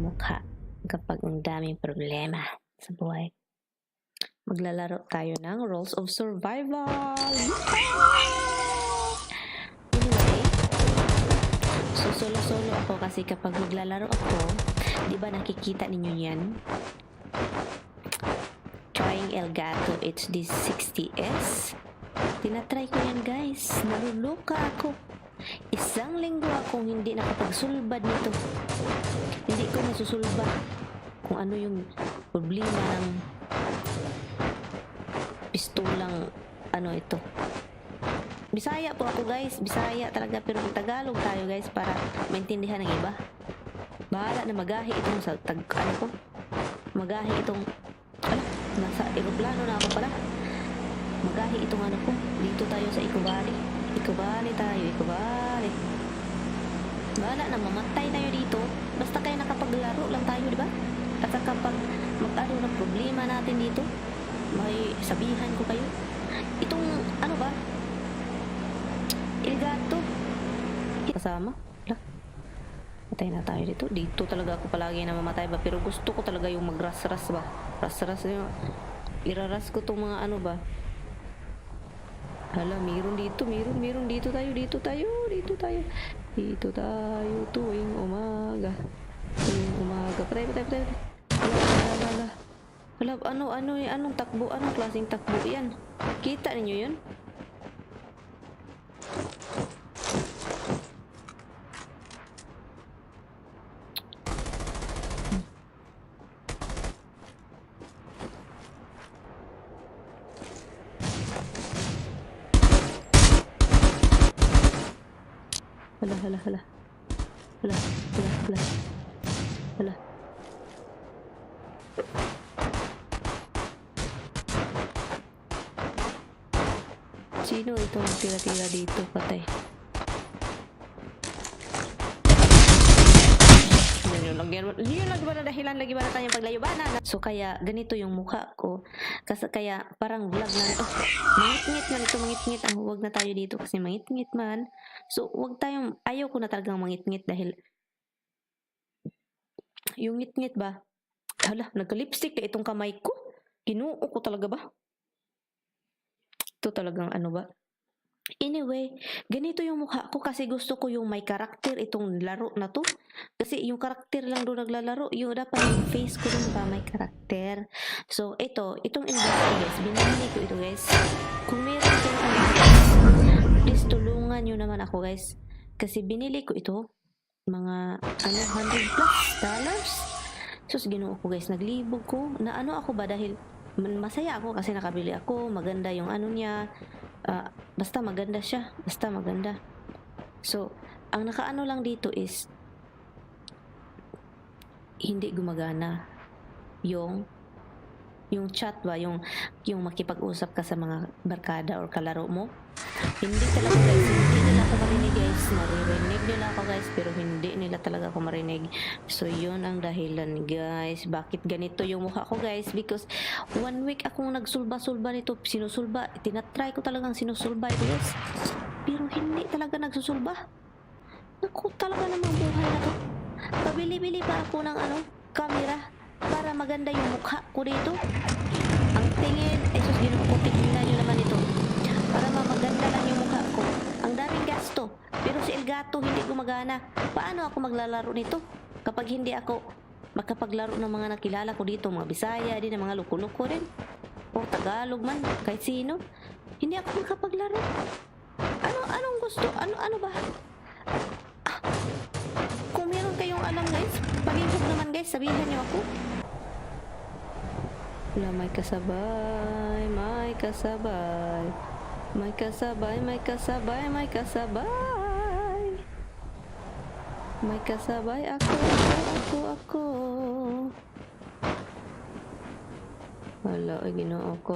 mukha kapag ang daming problema sa buhay. Maglalaro tayo ng Rules of Survival. Anyway, so solo-solo ako kasi kapag maglalaro ako, di ba nakikita ninyo yan? Trying Elgato HD 60S. Tinatry ko yan guys. Naluluka ako. Isang linggo akong hindi nakapagsulbad nito. Hindi ko nasusulbad kung ano yung problema ng pistolang ano ito. Bisaya po ako guys. Bisaya talaga pero Tagalog tayo guys para maintindihan ng iba. Bahala na magahi itong sa ano ko. Magahi itong nasa aeroplano na ako pala. Magahi itong ano ko. Dito tayo sa Ikubali. Ikubali tayo, Ikubali. Bahala na mamatay tayo dito. Basta kayo nakapaglaro lang tayo, di ba? At kapag mag-ano ng problema natin dito, may sabihan ko kayo. Itong ano ba? Elgato. Kasama. Wala. Matay na tayo dito. Dito talaga ako palagi na mamatay ba? Pero gusto ko talaga yung magras-ras ba? Ras-ras yung iraras ko tong mga ano ba? Hala, meron dito dito tayo tuwing umaga. Patay. Hala, anong takbo? Anong klaseng takbo yan? Kita ninyo yun? Hala. Sino itong tira-tira dito? Patay. Yun lagi ba na dahilan? Lagi ba na tayong paglayubanan? So kaya ganito yung mukha ko. Kasi kaya parang vlog na mangit-ngit man ito, mangit-ngit. Huwag na tayo dito kasi mangit-ngit man. So huwag tayong, ayaw ko na talagang mangit-ngit dahil yung ngit-ngit ba? Hala, nagka-lipstick na itong kamay ko. Kinuo ko talaga ba? Ito talagang ano ba? Anyway, ganito yung mukha ko kasi gusto ko yung may karakter itong laro na to. Kasi yung karakter lang doon naglalaro, yung dapat yung face ko doon ba may karakter. So, itong Elgato guys, binili ko ito guys. Kung meron itong please tulungan nyo naman ako guys. Kasi binili ko ito, mga $100+. So, ginoo ko guys, naglibog ko. Na ano ako ba dahil masaya ako kasi nakabili ako, maganda yung ano niya. Basta maganda siya. Basta maganda. So, ang nakaano lang dito is hindi gumagana yung chat ba, yung makipag-usap ka sa mga barkada or kalaro mo. Hindi talaga guys, hindi nila ako marinig guys. Naririnig nila ako guys, pero hindi nila talaga ako marinig. So, yun ang dahilan guys. Bakit ganito yung mukha ko guys? Because 1 week akong nagsulba-sulba nito. Sinusulba. Tinatry ko talagang sinusulba ito guys. Pero hindi talaga nagsusulba. Naku, talaga namang buhay na to. Pabili-bili pa ako ng camera para maganda yung mukha ko dito. Ang tingin, sus, tingnan nyo naman ito. Para maganda lang yung mukha ko. Ang daming gasto. Pero si Elgato hindi gumagana. Paano ako maglalaro nito? Kapag hindi ako makapaglaro ng mga nakilala ko dito, mga Bisaya din, mga luko-luko din. O Tagalog man, kahit sino. Hindi ako makapaglaro. Anong gusto? Ano ba? Kung meron kayong alam guys, palihog naman guys, sabihin niyo ako. Wala, may kasabay. May kasabay ako. Wala, ay ginoo ko.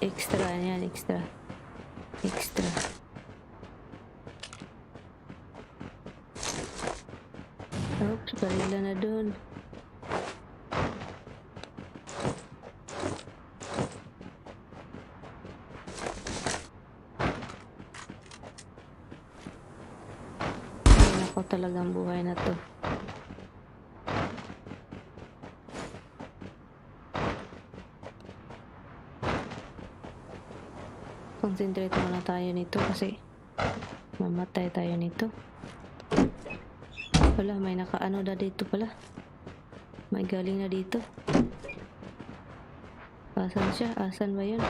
Extra yan, extra. Oops, baril sila na dun. Ay, ako talagang buhay na to. Concentrate muna tayo nito kasi mamatay tayo nito. Wala, may nakaano na dito pala. May galing na dito. Asan siya? Asan ba yun?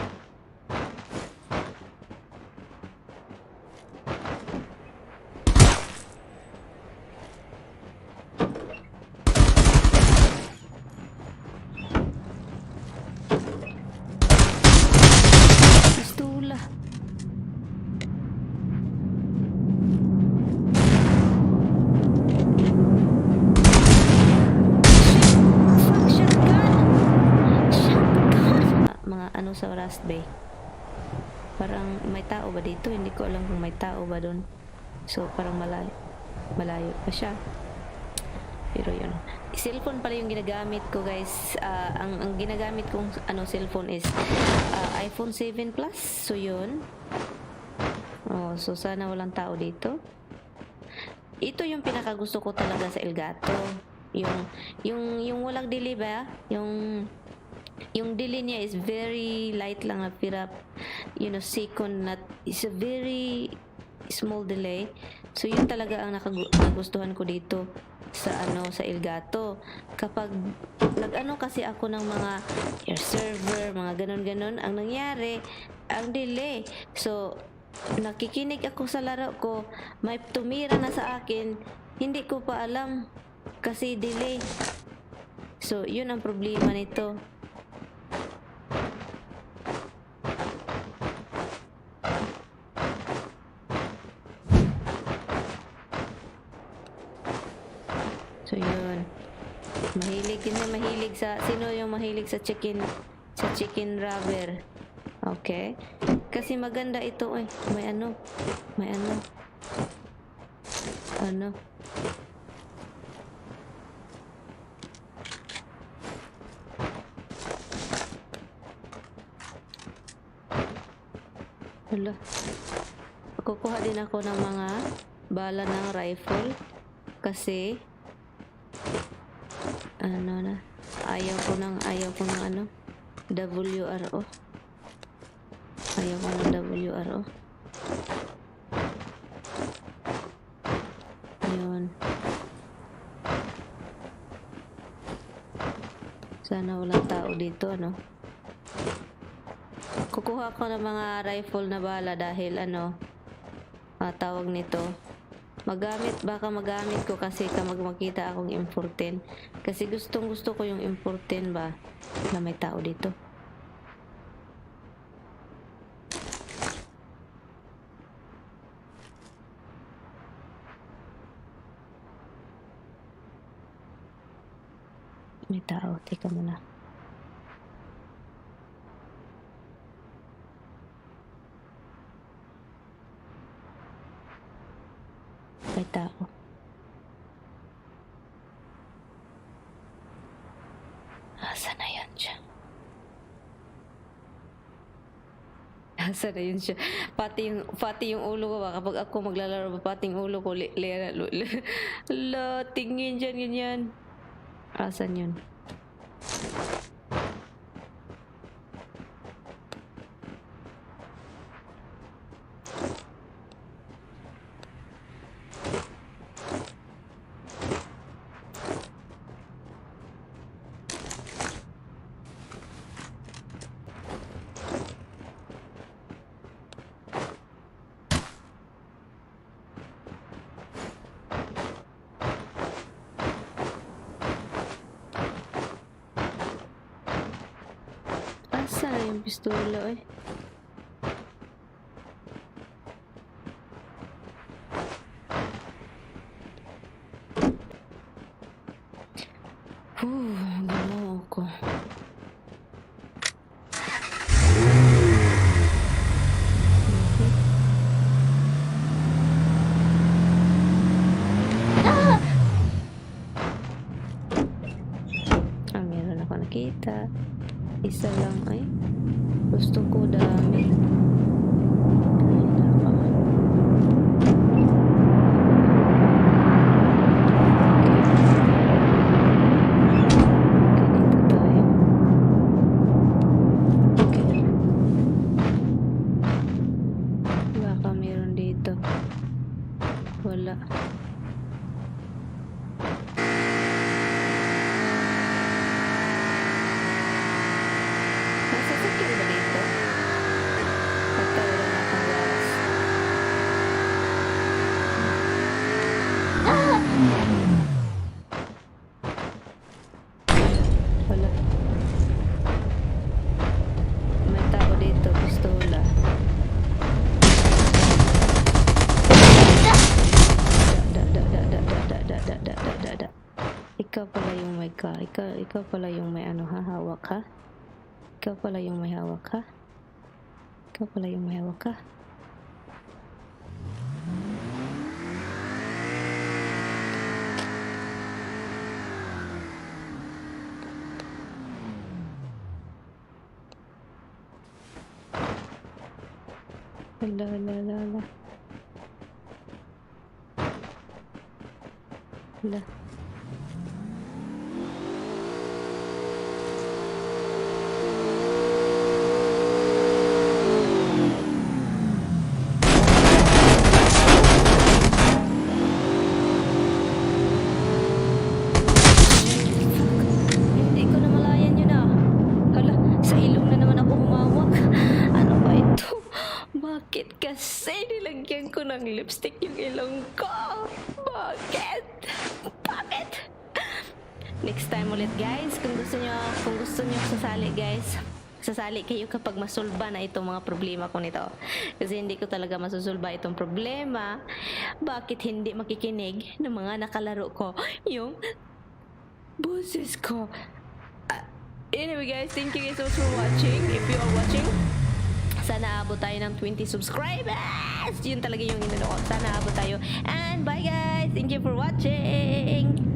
Pistola. Fuck, shotgun! Shotgun! Mga ano sa Rust Bay. Parang may tao ba dito? Hindi ko alam kung may tao ba doon. So, parang malayo. Malayo pa siya. Pero yun. Cellphone pala yung ginagamit ko, guys. Ang ginagamit kong cellphone is iPhone 7 Plus. So, yun. Oh, so sana walang tao dito. Ito yung pinakagusto ko talaga sa Elgato. Yung walang delay ba? Yung delay niya is very light lang na pirap. Second na is a very small delay. So yun talaga ang nagustuhan ko dito sa Elgato. Kapag nag-ano kasi ako ng mga air server, mga ganon-ganon, ang nangyari, ang delay. So nakikinig ako sa laro ko, may tumira na sa akin, hindi ko pa alam kasi delay. So yun ang problema nito. So yun. Mahilig sa sino yung mahilig sa chicken rubber. Okay? Kasi maganda ito eh. May ano. Hala. Kukuha din ako ng mga bala ng rifle kasi ayaw ko ng WRO. Ayaw ko ng WRO. Yun. Sana walang tao dito, Kukuha ko ng mga rifle na bala dahil tawag nito. Baka magamit ko kasi kapag makita akong M14. Kasi gustong gusto ko yung M14 ba na may tao dito. May tao. Teka muna. May tao. Asa na yan siya? Asa na yun siya? Pati yung ulo ko ba? Kapag ako maglalaro pa, pati yung ulo ko, tingin dyan, ganyan. Asan yun? Asa na yung pistola eh? Galaw ako. nakita. Isa lang ay. Gusto ko dami. Ay, nako. Ganito tayo. Okay. Baka meron dito. Wala. Masasakyan ba dito? Nagkaroon na akong garas. Wala. May tao dito, pistola. Da. Ikaw pala yung may ka. Ikaw pala yung may ano ha, hawak ha? Ikaw pala yung may hawak ha? Ikaw pala yung may hawak ha? Ala. Ala. Hindi ko namalayan yun ah. Hala, sa ilong na naman ako humawak. Ano ba ito? Bakit kasi nilagyan ko ng lipstick yung ilong ko? Bakit? Bakit? Next time ulit guys, kung gusto nyo sasali guys, sasali kayo kapag masulba na itong mga problema ko nito. Kasi hindi ko talaga masusulba itong problema. Bakit hindi makikinig ng mga nakalaro ko yung boses ko? Anyway guys, thank you guys so much for watching. If you are watching, sana abot tayo ng 20 subscribers. Yun talaga yung inano ko. Sana abot tayo. And bye guys. Thank you for watching.